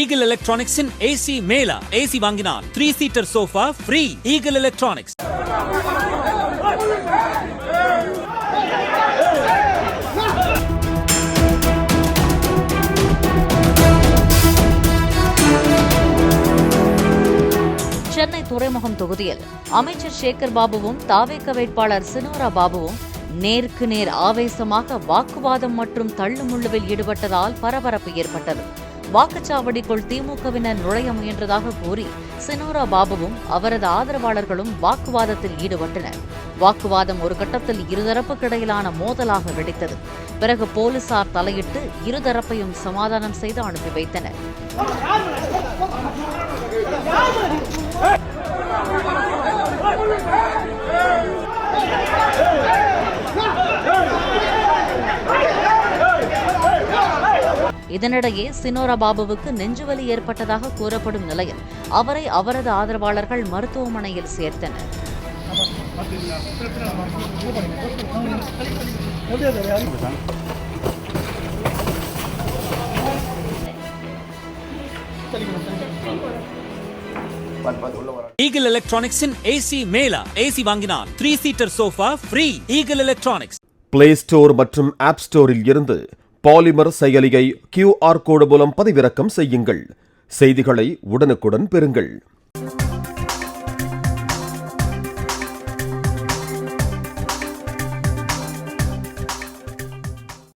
Eagle Electronics in AC Mela. AC வாங்கினால் 3-seater sofa free. Eagle Electronics. Chennai துறைமுகம் தொகுதியில் அமைச்சர் சேகர் பாபுவும் தாவேக வேட்பாளர் சினோரா பாபுவும் நேருக்கு நேர் ஆவேசமாக வாக்குவாதம் மற்றும் தள்ளுமுள்ளுவில் ஈடுபட்டதால் பரபரப்பு ஏற்பட்டது. வாக்குச்சாவடிக்குள் திமுகவினர் நுழைய முயன்றதாக கூறி சினோரா பாபுவும் அவரது ஆதரவாளர்களும் வாக்குவாதத்தில் ஈடுபட்டனர். வாக்குவாதம் ஒரு கட்டத்தில் இருதரப்புக்கிடையிலான மோதலாக வெடித்தது. பிறகு போலீசார் தலையிட்டு இருதரப்பையும் சமாதானம் செய்து அனுப்பி வைத்தனர். இதனிடையே சினோரா பாபுவுக்கு நெஞ்சுவலி ஏற்பட்டதாக கூறப்படும் நிலையில் அவரை அவரது ஆதரவாளர்கள் மருத்துவமனையில் சேர்த்தனர். Eagle Electronics in AC Mela. AC வாங்கினால் 3-seater sofa free. Eagle Electronics. Play store மற்றும் ஆப் ஸ்டோரில் இருந்து பாலிமர் செயலியை QR கோடு மூலம் பதிவிறக்கம் செய்யுங்கள். செய்திகளை உடனுக்குடன் பெறுங்கள்.